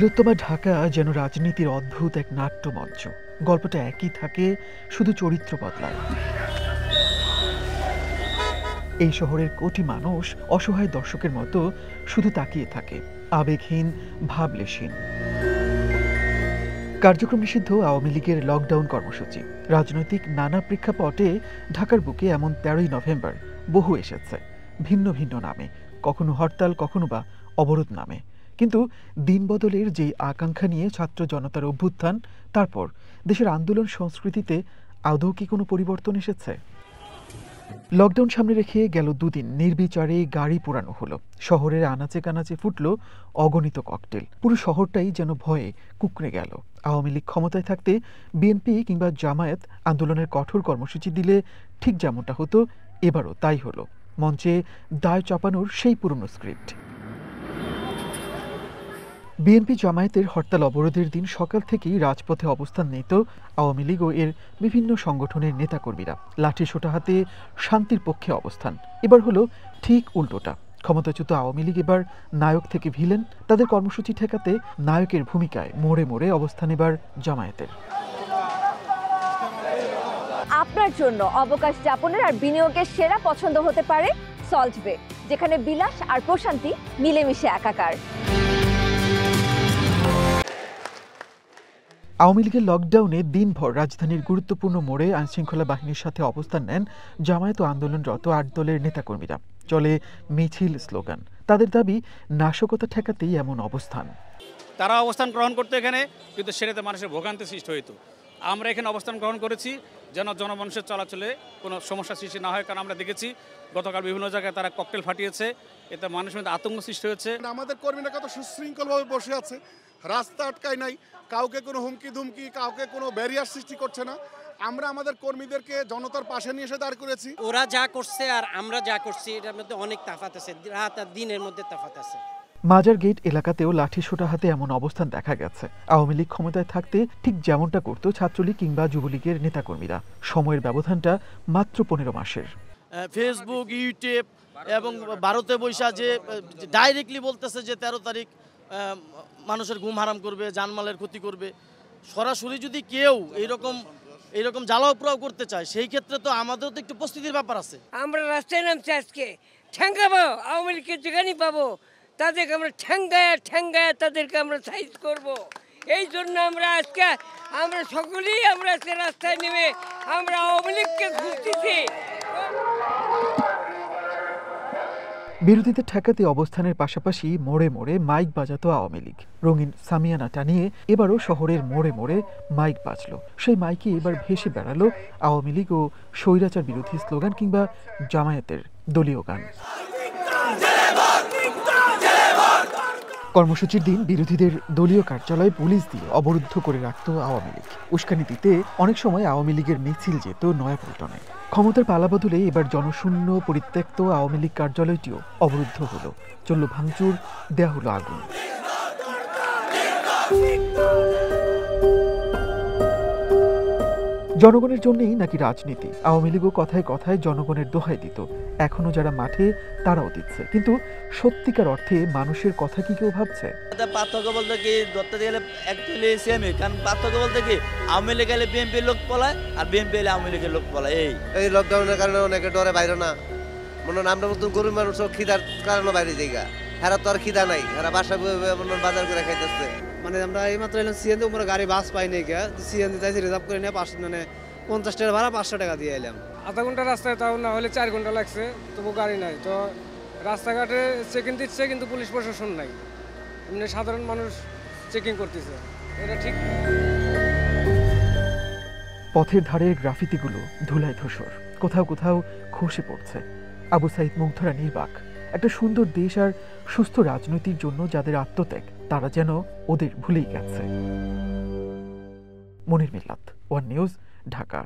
তিলোত্তমা ঢাকা যেন রাজনীতির অদ্ভুত এক নাট্যমঞ্চ। গল্পটা একই থাকে, শুধু চরিত্র বদলায়। এই শহরের কোটি মানুষ অসহায় দর্শকের মতো শুধু তাকিয়ে থাকে, আবেগহীন, ভাবলেশহীন। কার্যক্রম নিষিদ্ধ আওয়ামী লীগের লকডাউন কর্মসূচি, রাজনৈতিক নানা প্রেক্ষাপটে ঢাকার বুকে এমন 13ই নভেম্বর বহু এসেছে, ভিন্ন ভিন্ন নামে, কখনো হরতাল, কখনো বা অবরোধ নামে। কিন্তু দিন বদলের যে আকাঙ্ক্ষা নিয়ে ছাত্র জনতার অভ্যুত্থান, তারপর দেশের আন্দোলন সংস্কৃতিতে আদৌ কি কোনো পরিবর্তন এসেছে? লকডাউন সামনে রেখে গেল দুদিন নির্বিচারে গাড়ি পোড়ানো হলো, শহরের আনাচে কানাচে ফুটল অগণিত ককটেল। পুরো শহরটাই যেন ভয়ে কুঁকড়ে গেল। আওয়ামী লীগ ক্ষমতায় থাকতে বিএনপি কিংবা জামায়াত আন্দোলনের কঠোর কর্মসূচি দিলে ঠিক যেমনটা হতো, এবারও তাই হলো। মঞ্চে দায় চাপানোর সেই পুরনো স্ক্রিপ্ট। বিএনপি জামায়াতের হরতাল অবরোধের দিন সকাল থেকেই রাজপথে অবস্থান নিত আওয়ামী লীগ ও এর বিভিন্ন সংগঠনের নেতাকর্মীরা, লাঠিসোঁটা হাতে শান্তির পক্ষে অবস্থান। এবার হলো ঠিক উল্টোটা। ক্ষমতাচ্যুত আওয়ামী লীগ এবার নায়ক থেকে ভিলেন। তাদের কর্মসূচি ঠেকাতে নায়কের ভূমিকায় মোড়ে মোড়ে অবস্থান এবার জামায়াতের। আপনার জন্য অবকাশ যাপনের আর বিনিয়োগের সেরা পছন্দ হতে পারে সল্ট বে, যেখানে বিলাস আর প্রশান্তি মিলেমিশে একাকার। আওয়ামী লীগের লকডাউনে দিনভর রাজধানীর গুরুত্বপূর্ণ মোড়ে আইনশৃঙ্খলা বাহিনীর সাথে অবস্থান নেন জামায়াত ও আন্দোলনরত 8 দলের নেতাকর্মীরা। চলে মিছিল, স্লোগান। তাদের দাবি, নাশকতা ঠেকাতেই এমন অবস্থান। তারা অবস্থান গ্রহণ করতে এখানে, কিন্তু সেটাতে মানুষের ভোগান্তি সৃষ্টি হইতো। আমরা এখানে অবস্থান গ্রহণ করেছি যেন জনমানুষের চলাচলে কোনো সমস্যা সৃষ্টি না হয়, কারণ আমরা দেখেছি গতকাল বিভিন্ন জায়গায় তারা ককটেল ফাটিয়েছে, এতে মানুষের মধ্যে আতঙ্ক সৃষ্টি হয়েছে। আমাদের কর্মীরা কত সুশৃঙ্খলভাবে বসে আছে, রাস্তা আটকায় নাই, কাউকে কোনো হুমকি ধুমকি, কাউকে কোনো ব্যারিয়ার সৃষ্টি করছে না। আমরা আমাদের কর্মীদেরকে জনতার পাশে নিয়ে এসে দাঁড় করেছি। ওরা যা করছে আর আমরা যা করছি এটার মধ্যে অনেক তফাৎ আছে, রাত আর দিনের মধ্যে তফাৎ আছে। মাজার গেট এলাকাতেও লাঠিসোঁটা হাতে এমন অবস্থান দেখা গেছে। আওয়ামী লীগ ক্ষমতায় থাকতে ঠিক যেমনটা করত ছাত্রলীগ কিংবা যুবলীগের নেতাকর্মীরা। সময়ের ব্যবধানটা মাত্র 15 মাসের। ফেসবুক, ইউটিউব এবং ভারতে বৈশা যে ডাইরেক্টলি বলতেছে যে 13 তারিখ মানুষের ঘুম হারাম করবে, জানমালের ক্ষতি করবে। সরাসরি যদি কেউ এইরকম জ্বালাও পোড়াও করতে চায়, সেই ক্ষেত্রে তো আমাদেরও তো একটু প্রস্তুতির ব্যাপার আছে। আমরা রাস্তায় নামছি, আজকে ঠ্যাঙ্গাবো, আওয়ামী লীগের যেখানেই পাবো তাদেরকে আমরা ঠ্যাঙ্গায় তাদেরকে আমরা সাইজ করব। এই জন্য আমরা সকলেই আজকে রাস্তায় নেমে আমরা আওয়ামী লীগকে খুঁজতেছি। বিরোধীদের ঠেকাতে অবস্থানের পাশাপাশি মোড়ে মোড়ে মাইক বাজাতো আওয়ামী লীগ। রঙিন সামিয়ানা টানিয়ে এবারও শহরের মোড়ে মোড়ে মাইক বাজলো। সেই মাইকে এবার ভেসে বেড়ালো আওয়ামী লীগ ও স্বৈরাচার বিরোধী স্লোগান কিংবা জামায়াতের দলীয় গান। কর্মসূচির দিন বিরোধীদের দলীয় কার্যালয় পুলিশ দিয়ে অবরুদ্ধ করে রাখত আওয়ামী লীগ। উস্কানি দিতে অনেক সময় আওয়ামী লীগের মিছিল যেত নয়াপল্টনে। ক্ষমতার পালাবদলে এবার জনশূন্য পরিত্যক্ত আওয়ামী লীগ কার্যালয়টিও অবরুদ্ধ হলো। চলল ভাঙচুর, দেয়া হলো আগুন। জনগণের জন্যই নাকি রাজনীতি? আওয়ামী লীগও কথায় কথায় জনগণের দোহাই দিত। এখনো যারা মাঠে তারাও দিচ্ছে, কিন্তু সত্যিকার অর্থে মানুষের কথা কি কেউ ভাবছে? পার্থক্য বলতে কি ধরতে গেলে অ্যাকচুয়ালি সেমই, কারণ পার্থক্য বলতে কি আওয়ামী লীগ এলে বিএনপির লোক পলায় আর বিএনপি এলে আওয়ামী লীগের লোক পলায়। এই লকডাউনের কারণে অনেকে ডরে বাইরে না, মনে হয় আমরা মতন গরিব মানুষ খিদার কারণে বাইরে জায়গা, হেরা তো আর খিদা নাই, হেরা বাসা বাজার করে খাইতেছে। মানে আমরা এইমাত্র এলাম সিএনজি, উপরে গাড়ি বাস পাই নাই, সিএনজি চাইছি রিজার্ভ করে নিয়ে 50 টাকা ভাড়া 500 টাকা দিয়ে এলাম। আধা ঘন্টা রাস্তায়, তাও না হলে 4 ঘন্টা লাগছে, তবু গাড়ি নাই। তো রাস্তাঘাটে চেকিং দিচ্ছে, কিন্তু পুলিশ প্রশাসন নাই, এমনি সাধারণ মানুষ চেকিং করতেছে, এটা ঠিক। পথের ধারের গ্রাফিতিগুলো ধুলায় ধূসর, কোথাও কোথাও খসে পড়ছে। আবু সাইদ মুগ্ধরা নির্বাক। একটা সুন্দর দেশ আর সুস্থ রাজনীতির জন্য যাদের আত্মত্যাগ, তারা যেন ওদের ভুলেই গেছে। মনির মিল্লাত, ওয়ান নিউজ, ঢাকা।